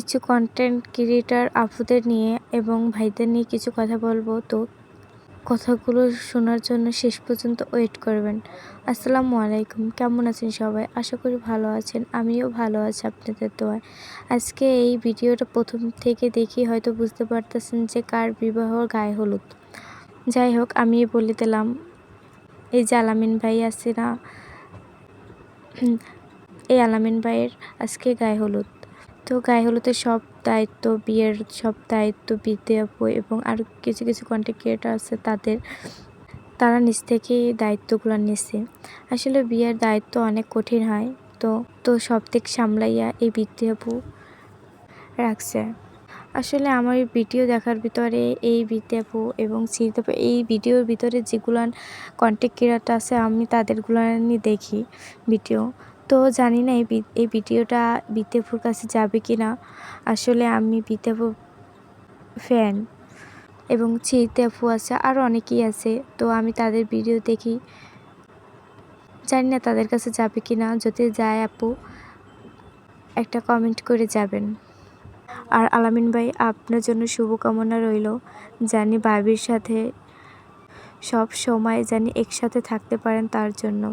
কিছু content creator আপুদের নিয়ে এবং ভাইদের নিয়ে কিছু কথা বলবো, তো কথাগুলো শোনার জন্য শেষ পর্যন্ত ওয়েট করবেন। আসসালামু আলাইকুম, কেমন আছেন সবাই? আশা করি ভালো আছেন। আমিও ভালো আছি আপনাদের দোয়ায়। আজকে এই ভিডিওটা প্রথম থেকে দেখি হয়তো বুঝতে পারতেছেন যে কার বিবাহর গায়ে হলুদ। যাই হোক, আমি বলে দিলাম, এই যে আলামিন ভাই আছে না, এই আলামিন ভাইয়ের আজকে গায়ে হলুদ। তো গায়ে হলুদের সব দায়িত্ব, বিয়ের সব দায়িত্ব বিদ্যা আপু এবং আরও কিছু কিছু কন্টেন্ট ক্রিয়েটর আছে তারা নিজ থেকেই দায়িত্বগুলো নিছে। আসলে বিয়ের দায়িত্ব অনেক কঠিন হয়, তো সব দিক সামলাইয়া এই বিদ্যা আপু রাখছে। আসলে আমার এই ভিডিও দেখার ভিতরে এই বিদ্যা আপু এবং চিন্তা এই ভিডিওর ভিতরে যেগুলান কন্টেন্ট ক্রিয়েটর আছে আমি তাদেরগুলানই দেখি ভিডিও। তো জানি না এই ভিডিওটা বিদ্যা আপুর কাছে যাবে কি না। আসলে আমি বিদ্যা আপুর ফ্যান এবং চিতে আপু আছে, আরও অনেকেই আছে। তো আমি তাদের ভিডিও দেখি, জানি না তাদের কাছে যাবে কি না। যদি যায় আপু একটা কমেন্ট করে যাবেন। আর আলামিন ভাই, আপনার জন্য শুভকামনা রইল, জানি ভাবির সাথে সব সময় জানি একসাথে থাকতে পারেন তার জন্য।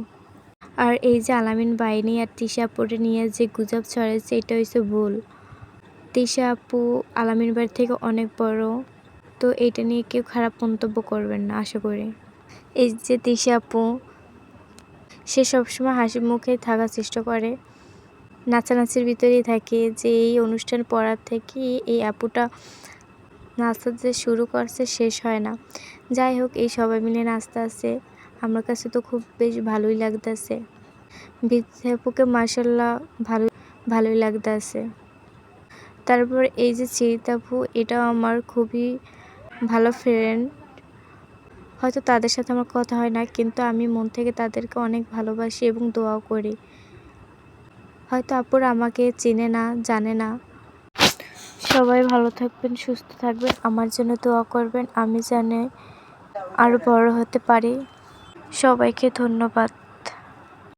আর এই যে আলামিন ভাই নিয়ে আর তিশা আপুরে নিয়ে যে গুজব ছড়াইছে, এটা হচ্ছে ভুল। তিশা আপু আলামিন ভাইয়ের থেকে অনেক বড়, তো এইটা নিয়ে কেউ খারাপ মন্তব্য করবেন না আশা করি। এই যে তিশা আপু, সে সবসময় হাসি মুখে থাকার চেষ্টা করে, নাচানাচির ভিতরেই থাকে। যে এই অনুষ্ঠান পড়ার থেকে এই আপুটা নাচতে শুরু করছে, শেষ হয় না। যাই হোক, এই সবাই মিলে নাচতে আছে, আমার কাছে তো খুব বেশ ভালোই লাগতেছে। বিদ্যা আপুকে মাশাল্লাহ ভালোই লাগতেছে। তারপর এই যে চিরিত আপু, এটাও আমার খুবই ভালো ফ্রেন্ড। হয়তো তাদের সাথে আমার কথা হয় না, কিন্তু আমি মন থেকে তাদেরকে অনেক ভালোবাসি এবং দোয়াও করি। হয়তো আপুরা আমাকে চেনে না, জানে না। সবাই ভালো থাকবেন, সুস্থ থাকবেন, আমার জন্য দোয়া করবেন, আমি জানি আরও বড় হতে পারি। সবাইকে ধন্যবাদ।